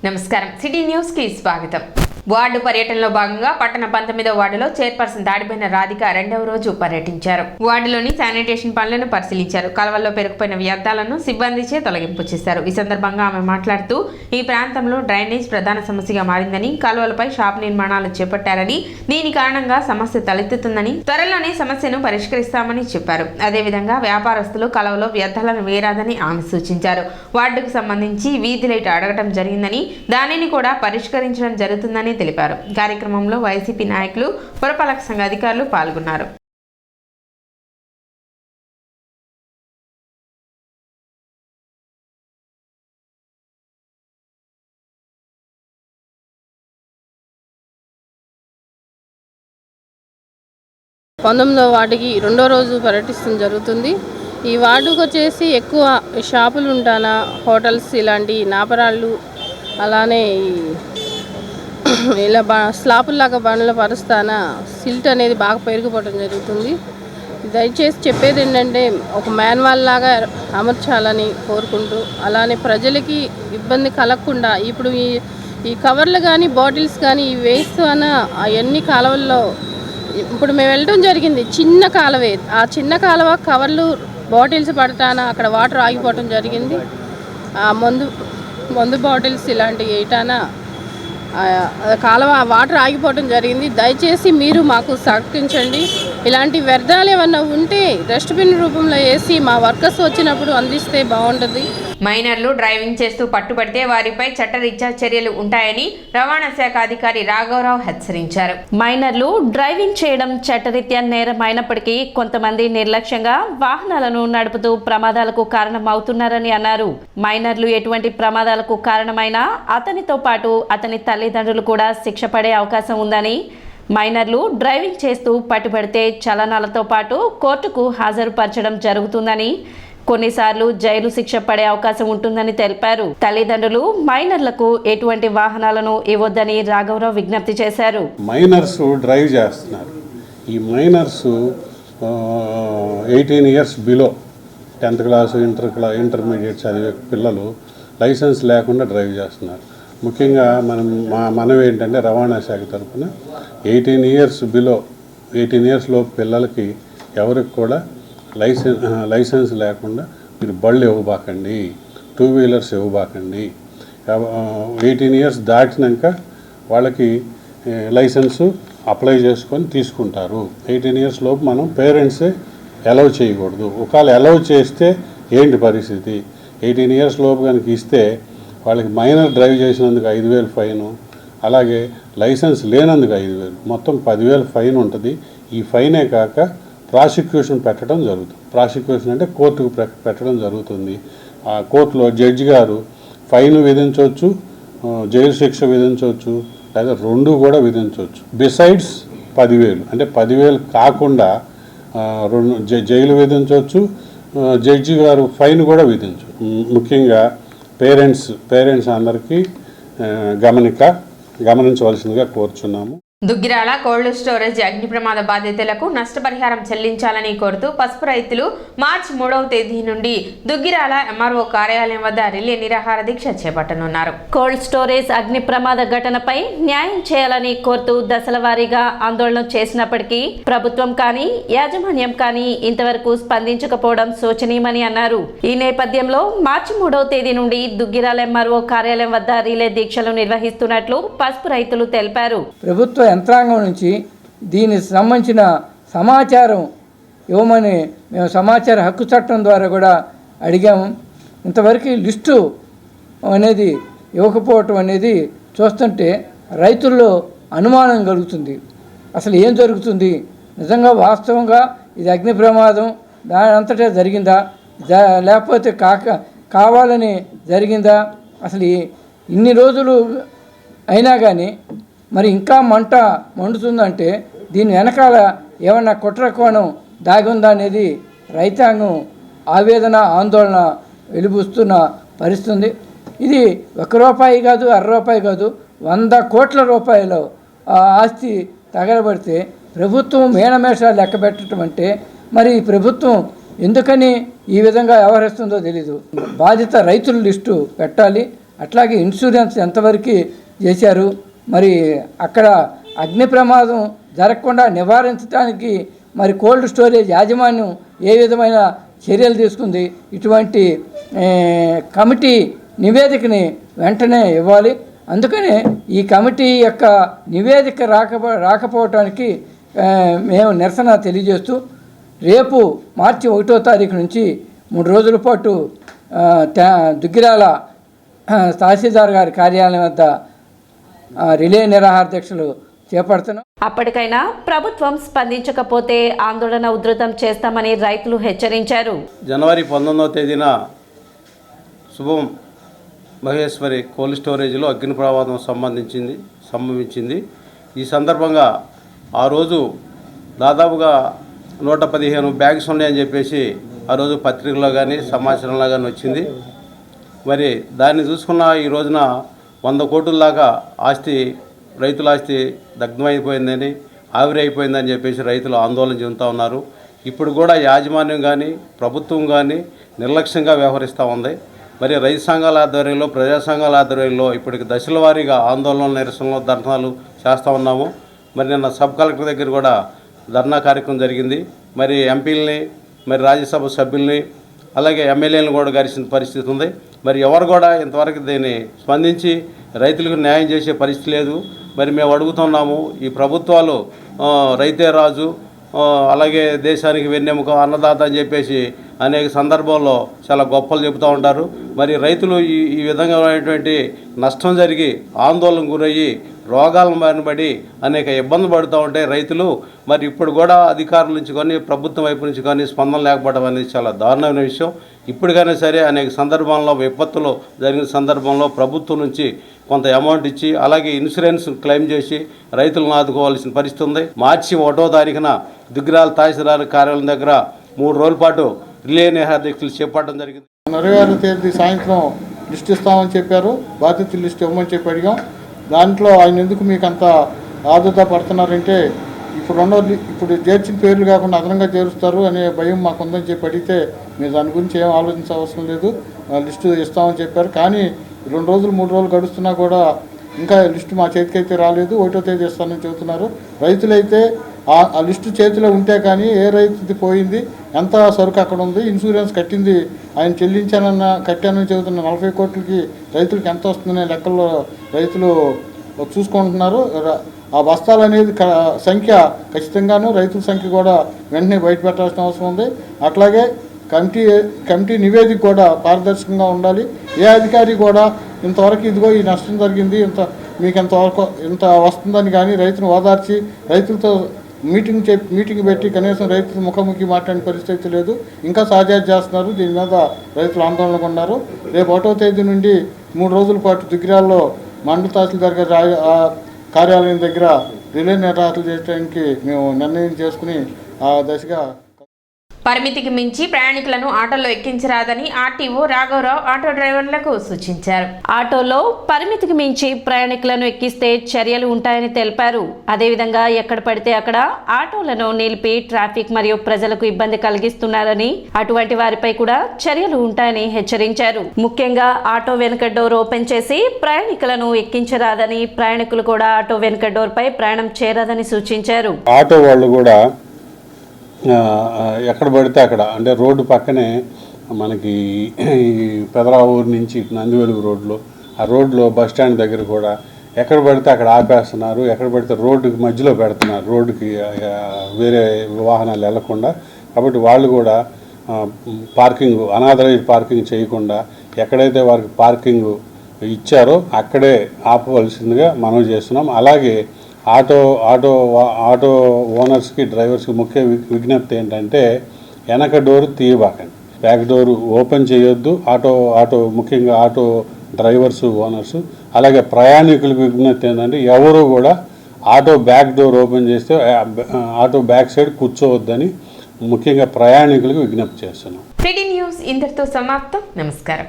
నమస్కారం city news కి స్వాగతం. వార్డు పర్యటనలో భాగంగా పట్టణ 19వ వార్డులో చైర్పర్సన్ దాడిపోయిన రాధిక రెండవ రోజు పర్యటించారు. వార్డులోని శానిటేషన్ పనులను పరిశీలించారు. కాలువల్లో పెరుగుపోయిన వ్యర్థాలను సిబ్బందిచే తొలగింపు చేశారు. ఈ సందర్భంగా ఆమె మాట్లాడుతూ ఈ ప్రాంతంలో డ్రైనేజ్ ప్రధాన సమస్యగా మారిందని, కాలువలపై షాప్ నిర్మాణాలు చేపట్టారని, దీని కారణంగా సమస్య తలెత్తుతుందని, త్వరలోనే సమస్యను పరిష్కరిస్తామని చెప్పారు. అదేవిధంగా వ్యాపారస్తులు కాలువలో వ్యర్థాలను వేయరాదని ఆమె సూచించారు. వార్డుకు సంబంధించి వీధి లైట్ అడగటం జరిగిందని, దానిని కూడా పరిష్కరించడం జరుగుతుందని తెలిపారు. కార్యక్రమంలో వైసీపీ నాయకులు, పురపాలక సంఘ అధికారులు పాల్గొన్నారు. వార్డుకి రెండో రోజు పర్యటించడం జరుగుతుంది. ఈ వార్డుకు వచ్చేసి ఎక్కువ షాపులు ఉంటానా, హోటల్స్, ఇలాంటి నాపరాళ్ళు, అలానే ఇలా స్లాపుల్లాగా బండ్ల పరుస్తానా సిల్ట్ అనేది బాగా పెరిగిపోవడం జరుగుతుంది. దయచేసి చెప్పేది ఏంటంటే ఒక మాన్యువల్ లాగా అమర్చాలని కోరుకుంటూ, అలానే ప్రజలకి ఇబ్బంది కలగకుండా ఇప్పుడు ఈ కవర్లు కానీ బాటిల్స్ కానీ వేస్తూ అవన్నీ కాలువల్లో ఇప్పుడు మేము వెళ్ళడం జరిగింది. చిన్న కాలువే, ఆ చిన్న కాలువ కవర్లు బాటిల్స్ పడటాన అక్కడ వాటర్ ఆగిపోవటం జరిగింది. ఆ మందు బాటిల్స్ ఇలాంటివి వేయటాన కాలువ వాటర్ ఆగిపోవటం జరిగింది. దయచేసి మీరు మాకు సహకరించండి. ఇలాంటి వ్యర్థాలు ఏమన్నా ఉంటే డస్ట్బిన్ రూపంలో వేసి మా వర్కర్స్ వచ్చినప్పుడు అందిస్తే బాగుంటుంది. మైనర్లు డ్రైవింగ్ చేస్తూ పట్టుబడితే వారిపై చట్టరీత్యా చర్యలు ఉంటాయని రవాణా శాఖ అధికారి రాఘవరావు హెచ్చరించారు. మైనర్లు డ్రైవింగ్ చేయడం చట్టరీత్యా నేరం అయినప్పటికీ కొంతమంది నిర్లక్ష్యంగా వాహనాలను నడుపుతూ ప్రమాదాలకు కారణమవుతున్నారని అన్నారు. మైనర్లు ఎటువంటి ప్రమాదాలకు కారణమైనా అతనితో పాటు అతని తల్లిదండ్రులు కూడా శిక్ష పడే అవకాశం ఉందని, మైనర్లు డ్రైవింగ్ చేస్తూ పట్టుబడితే చలనాలతో పాటు కోర్టుకు హాజరుపరచడం జరుగుతుందని, కొన్నిసార్లు జైలు శిక్ష పడే అవకాశం ఉంటుందని తెలిపారు. తల్లిదండ్రులు మైనర్లకు ఎటువంటి వాహనాలను ఇవ్వొద్దని రాఘవరావు విజ్ఞప్తి చేశారు. మైనర్స్ డ్రైవ్ చేస్తున్నారు. ఈ minors 18 years below 10th class intermediate చదివే పిల్లలు లైసెన్స్ లేకుండా డ్రైవ్ చేస్తున్నారు. ముఖ్యంగా మనం ఏంటంటే రవాణా శాఖ తరఫున 18 ఇయర్స్ బిలో 18 ఇయర్స్ లోపు పిల్లలకి ఎవరికి కూడా లైసెన్స్ లేకుండా మీరు బళ్ళు ఇవ్వబాకండి, 2 వీలర్స్ ఇవ్వబాకండి. 18 ఇయర్స్ దాటినాక వాళ్ళకి లైసెన్సు అప్లై చేసుకొని తీసుకుంటారు. 18 ఇయర్స్ లోపు మనం పేరెంట్సే అలౌ చేయకూడదు. ఒకవేళ అలౌ చేస్తే ఏంటి పరిస్థితి? 18 ఇయర్స్ లోపు కనుక ఇస్తే వాళ్ళకి మైనర్ డ్రైవ్ చేసినందుకు 5,000 ఫైను, అలాగే లైసెన్స్ లేనందుకు 5,000, మొత్తం 10,000 ఫైన్ ఉంటుంది. ఈ ఫైనే కాక ప్రాసిక్యూషన్ పెట్టడం జరుగుతుంది. ప్రాసిక్యూషన్ అంటే కోర్టుకు పెట్టడం జరుగుతుంది. ఆ కోర్టులో జడ్జి గారు ఫైన్ విధించవచ్చు, జైలు శిక్ష విధించవచ్చు, లేదా 2 కూడా విధించవచ్చు. బిసైడ్స్ 10,000 అంటే 10,000 కాకుండా 2 జైలు విధించవచ్చు, జడ్జి గారు ఫైన్ కూడా విధించవచ్చు. ముఖ్యంగా పేరెంట్స్ అందరికీ గమనించవలసిందిగా కోరుచున్నాము. దుగ్గిరాల కోల్డ్ స్టోరేజ్ అగ్ని ప్రమాద బాధితులకు నష్టపరిహారం చెల్లించాలని కోరుతూ పసుపు రైతులు మార్చి 3వ తేదీ నుండి దుగ్గిరాల ఎంఆర్ఓ కార్యాలయం వద్ద రిలే నిరాహార దీక్ష చేపట్టనున్నారు. కోల్డ్ స్టోరేజ్ అగ్ని ప్రమాద ఘటనపై న్యాయం చేయాలని కోరుతూ దశల వారీగా ఆందోళన చేసినప్పటికీ ప్రభుత్వం కానీ యాజమాన్యం కానీ ఇంతవరకు స్పందించకపోవడం శోచనీయమని అన్నారు. ఈ నేపథ్యంలో మార్చి 3వ తేదీ నుండి దుగ్గిరాల ఎంఆర్ఓ కార్యాలయం వద్ద రిలే దీక్షలు నిర్వహిస్తున్నట్లు పసుపు రైతులు తెలిపారు. ప్రభుత్వ యంత్రాంగం నుంచి దీనికి సంబంధించిన సమాచారం ఇవ్వమని మేము సమాచార హక్కు చట్టం ద్వారా కూడా అడిగాము. ఇంతవరకు లిస్టు అనేది ఇవ్వకపోవటం అనేది చూస్తుంటే రైతుల్లో అనుమానం కలుగుతుంది. అసలు ఏం జరుగుతుంది, నిజంగా వాస్తవంగా ఇది అగ్ని ప్రమాదం దాని అంతటా జరిగిందా, లేకపోతే కావాలని జరిగిందా, అసలు ఇన్ని రోజులు అయినా కానీ మరి ఇంకా మంట మండుతుందంటే దీని వెనకాల ఏమన్నా కుట్ర కోణం దాగి ఉందా అనేది రైతాంగం ఆవేదన ఆందోళన వెలిబుస్తున్న పరిస్థితి. ఇది ₹1 కాదు, ₹60 కాదు, 100 కోట్ల రూపాయలు ఆస్తి తగలబడితే ప్రభుత్వం మేనమేషాలు లెక్క పెట్టడం అంటే మరి ప్రభుత్వం ఎందుకని ఈ విధంగా వ్యవహరిస్తుందో తెలీదు. బాధిత రైతుల లిస్టు పెట్టాలి. అట్లాగే ఇన్సూరెన్స్ ఎంతవరకు చేశారు, మరి అక్కడ అగ్ని ప్రమాదం జరగకుండా నివారించడానికి మరి కోల్డ్ స్టోరేజ్ యాజమాన్యం ఏ విధమైన చర్యలు తీసుకుంది, ఇటువంటి కమిటీ నివేదికని వెంటనే ఇవ్వాలి. అందుకనే ఈ కమిటీ యొక్క నివేదిక రాకపోవటానికి మేము నిరసన తెలియజేస్తూ రేపు మార్చి 1వ తారీఖు నుంచి 3 రోజుల పాటు దుగ్గిరాల తహసీల్దార్ గారి కార్యాలయం వద్ద రిలే నిరాహార దీక్షలు చేపడుతున్నాం. అప్పటికైనా ప్రభుత్వం స్పందించకపోతే ఆందోళన ఉధృతం చేస్తామని రైతులు హెచ్చరించారు. జనవరి 19వ తేదీన శుభం మహేశ్వరి కోల్డ్ స్టోరేజ్లో అగ్ని ప్రమాదం సంభవించింది. ఈ సందర్భంగా ఆ రోజు దాదాపుగా 115 బ్యాగ్స్ ఉన్నాయని చెప్పేసి ఆ రోజు పత్రికలో కానీ సమాచారంలో కానీ వచ్చింది. మరి దాన్ని చూసుకున్న ఈ రోజున 100 కోట్ల దాకా ఆస్తి, రైతుల ఆస్తి దగ్ధమైపోయిందని, ఆవిరైపోయిందని చెప్పేసి రైతులు ఆందోళన చెందుతూ ఉన్నారు. ఇప్పుడు కూడా యాజమాన్యం కానీ ప్రభుత్వం కానీ నిర్లక్ష్యంగా వ్యవహరిస్తూ ఉంది. మరి రైతు సంఘాల ఆధ్వర్యంలో, ప్రజా సంఘాల ఆధ్వర్యంలో ఇప్పటికి దశల వారీగా ఆందోళన, నిరసనలు, ధర్నాలు చేస్తూ ఉన్నాము. మరి నిన్న సబ్ కలెక్టర్ దగ్గర కూడా ధర్నా కార్యక్రమం జరిగింది. మరి ఎంపీలని, మరి రాజ్యసభ సభ్యుల్ని, అలాగే ఎమ్మెల్యేలను కూడా గరిచిన పరిస్థితి ఉంది. మరి ఎవరు కూడా ఇంతవరకు దీన్ని స్పందించి రైతులకు న్యాయం చేసే పరిస్థితి లేదు. మరి మేము అడుగుతున్నాము, ఈ ప్రభుత్వాలు రైతే రాజు, అలాగే దేశానికి వెన్నెముక, అన్నదాత అని చెప్పేసి అనేక సందర్భాల్లో చాలా గొప్పలు చెబుతూ ఉంటారు. మరి రైతులు ఈ విధమైనటువంటి నష్టం జరిగి ఆందోళన గురయ్యి రోగాలను బారినపడి అనేక ఇబ్బందులు పడుతూ ఉంటే రైతులు మరి ఇప్పుడు కూడా అధికారుల నుంచి కానీ ప్రభుత్వం వైపు నుంచి కానీ స్పందన లేకపోవడం అనేది చాలా దారుణమైన విషయం. ఇప్పటికైనా సరే అనేక సందర్భాల్లో విపత్తులు జరిగిన సందర్భంలో ప్రభుత్వం నుంచి కొంత అమౌంట్ ఇచ్చి అలాగే ఇన్సూరెన్స్ క్లెయిమ్ చేసి రైతులను ఆదుకోవాల్సిన పరిస్థితి ఉంది. మార్చి 1వ తారీఖున దుగ్గిరాల తహసీల్దార్ కార్యాలయం దగ్గర 3 రోజుల పాటు రిలే నిరాహార దీక్షలు చేపట్టడం జరిగింది. 26వ తేదీ సాయంత్రం లిస్ట్ ఇస్తామని చెప్పారు. బాధితులు లిస్ట్ ఇవ్వమని చెప్పి అడిగాం. దాంట్లో ఆయన ఎందుకు మీకు అంత ఆదుత పడుతున్నారంటే ఇప్పుడు చేర్చిన పేర్లు కాకుండా అదనంగా చేరుస్తారు అనే భయం మాకు ఉందని చెప్పి అడిగితే మీరు దాని గురించి ఏం ఆలోచించవసరం లేదు, లిస్టు ఇస్తామని చెప్పారు. కానీ 2 రోజులు 3 రోజులు గడుస్తున్నా కూడా ఇంకా లిస్టు మా చేతికైతే రాలేదు. 1వ తేదీ ఇస్తానని చెబుతున్నారు. రైతులైతే ఆ లిస్టు చేతిలో ఉంటే కానీ ఏ రైతుది పోయింది, ఎంత సరుకు అక్కడ ఉంది, ఇన్సూరెన్స్ కట్టింది ఆయన కట్టానని చెబుతున్న 40 కోట్లకి రైతులకి ఎంత వస్తుందనే లెక్కల్లో రైతులు చూసుకుంటున్నారు. ఆ బస్తాలు అనేది సంఖ్య ఖచ్చితంగాను రైతుల సంఖ్య కూడా వెంటనే బయటపెట్టాల్సిన అవసరం ఉంది. అట్లాగే కమిటీ నివేదిక కూడా పారదర్శకంగా ఉండాలి. ఏ అధికారి కూడా ఇంతవరకు ఇదిగో ఈ నష్టం జరిగింది, మీకు ఇంత వస్తుందని కానీ రైతును ఓదార్చి రైతులతో మీటింగ్ పెట్టి కనీసం రైతులు ముఖాముఖి మాట్లాడిన పరిస్థితి లేదు. ఇంకా సహజాలు చేస్తున్నారు. దీని మీద రైతులు ఆందోళనగా ఉన్నారు. రేపు 1వ తేదీ నుండి 3 రోజుల పాటు దుగ్గిరాల్లో మండల తహసీల్దార్ గారి కార్యాలయం దగ్గర రిలే నిరాహారాలు చేయడానికి మేము నిర్ణయం చేసుకుని ఆ దశగా పరిమితికి మించి ప్రయాణికులను ఆటోలో ఎక్కించరాదని ఆర్టీఓ రాఘవరావు ఆటో డ్రైవర్లకు సూచించారు. ఆటోలో పరిమితికి మించి ప్రయాణికులను ఎక్కిస్తే చర్యలు ఉంటాయని తెలిపారు. అదేవిధంగా ఎక్కడ పడితే అక్కడ ఆటోలను నిలిపి ట్రాఫిక్ మరియు ప్రజలకు ఇబ్బంది కలిగిస్తున్నారని, అటువంటి వారిపై కూడా చర్యలు ఉంటాయని హెచ్చరించారు. ముఖ్యంగా ఆటో వెనుక డోర్ ఓపెన్ చేసి ప్రయాణికులను ఎక్కించరాదని, ప్రయాణికులు కూడా ఆటో వెనుక డోర్ పై ప్రయాణం చేయరాదని సూచించారు. ఆటో వాళ్ళు కూడా ఎక్కడ పడితే అక్కడ, అంటే రోడ్డు పక్కనే మనకి పెదరావూరు నుంచి నందివెలుగు రోడ్లో, ఆ రోడ్లో బస్ స్టాండ్ దగ్గర కూడా ఎక్కడ పడితే అక్కడ ఆపేస్తున్నారు. ఎక్కడ పడితే రోడ్డుకి మధ్యలో పెడుతున్నారు, రోడ్డుకి వేరే వాహనాలు వెళ్లకుండా. కాబట్టి వాళ్ళు కూడా అనాథరైజ్ పార్కింగ్ చేయకుండా ఎక్కడైతే వారికి పార్కింగ్ ఇచ్చారో అక్కడే ఆపవలసిందిగా మనం చేస్తున్నాం. అలాగే ఆటో ఓనర్స్కి, డ్రైవర్స్కి ముఖ్య విజ్ఞప్తి ఏంటంటే వెనక డోరు తీయబాకండి, బ్యాక్ డోరు ఓపెన్ చేయొద్దు. ముఖ్యంగా ఆటో డ్రైవర్స్, ఓనర్స్, అలాగే ప్రయాణికులకు విజ్ఞప్తి ఏంటంటే ఎవరు కూడా ఆటో బ్యాక్ డోర్ ఓపెన్ చేస్తే ఆటో బ్యాక్ సైడ్ కూర్చోవద్దని ముఖ్యంగా ప్రయాణికులకు విజ్ఞప్తి చేస్తున్నాం. సిటీ న్యూస్ ఇంతటితో సమాప్తం. నమస్కారం.